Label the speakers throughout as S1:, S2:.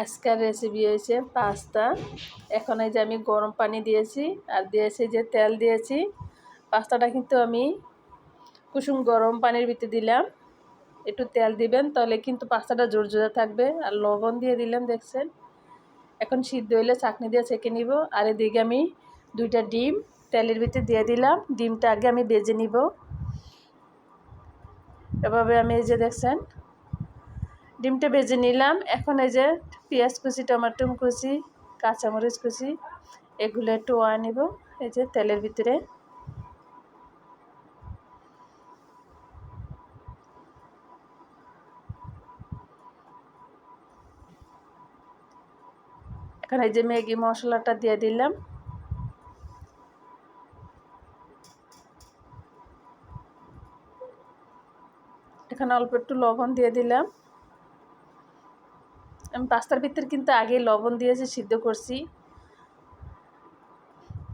S1: আজকের রেসিপি হয়েছে পাস্তা। এখন এই যে আমি গরম পানি দিয়েছি আর দিয়েছি যে তেল দিয়েছি। পাস্তাটা কিন্তু আমি কুসুম গরম পানির ভিতরে দিলাম। একটু তেল দিবেন, তাহলে কিন্তু পাস্তাটা জোরজোরা থাকবে। আর লবণ দিয়ে দিলাম, দেখছেন। এখন সিদ্ধ হইলে চাকনি দিয়ে ছেঁকে নিব। আর এদিকে আমি 2টা ডিম তেলের ভিতরে দিয়ে দিলাম। ডিমটা আগে আমি ভেজে নিব। এভাবে আমি এই যে দেখছেন ডিমটা ভেজে নিলাম। এখন এই যে পেঁয়াজ কুচি, টমেটো কুচি, কাঁচামরিচ কুচি এগুলো একটু নিব এই যে তেলের ভিতরে। এখন এই যে ম্যাগি মশলাটা দিয়ে দিলাম। এখানে অল্প একটু লবণ দিয়ে দিলাম। আমি পাস্তার ভিতরে কিন্তু আগেই লবণ দিয়েছি, সিদ্ধ করছি।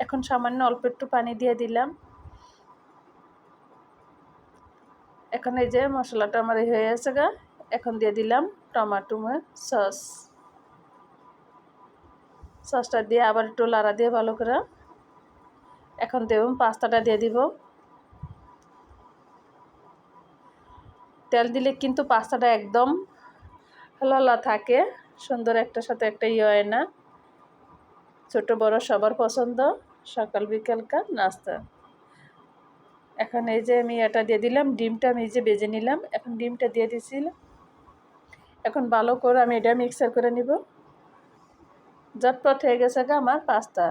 S1: এখন সামান্য অল্প একটু পানি দিয়ে দিলাম। এখন এই যে মশলাটা আমার হয়ে গেছে গা। এখন দিয়ে দিলাম টমেটো সসটা দিয়ে আবার একটু লাড়া দিয়ে ভালো করে। এখন দেব পাস্তাটা দিয়ে দিব। তেল দিলে কিন্তু পাস্তাটা একদম লালা থাকে, সুন্দর একটার সাথে একটা হয় না। ছোট বড় সবার পছন্দ, সকাল বিকালকার নাস্তা। এখন এই যে আমি এটা দিয়ে দিলাম। ডিমটা আমি এই যে ভেজে নিলাম। এখন ডিমটা দিয়ে দিয়েছিলাম। এখন ভালো করে আমি এটা মিক্সার করে নিব। ঝটপট হয়ে গেছে আমার পাস্তা।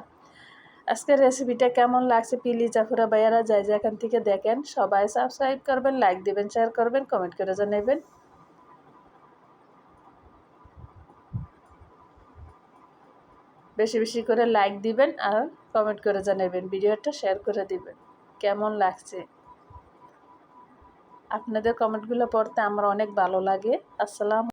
S1: আজকের রেসিপিটা কেমন লাগছে প্লিজ আপুরা ভাইয়ারা যাই যেখান থেকে দেখেন সবাই সাবস্ক্রাইব করবেন, লাইক দিবেন, শেয়ার করবেন, কমেন্ট করে জানাবেন। বেশি বেশি করে লাইক দিবেন আর কমেন্ট করে জানাবেন, ভিডিওটা শেয়ার করে দিবেন। কেমন লাগছে আপনাদের কমেন্টগুলো পড়তে আমার অনেক ভালো লাগে। আসসালামু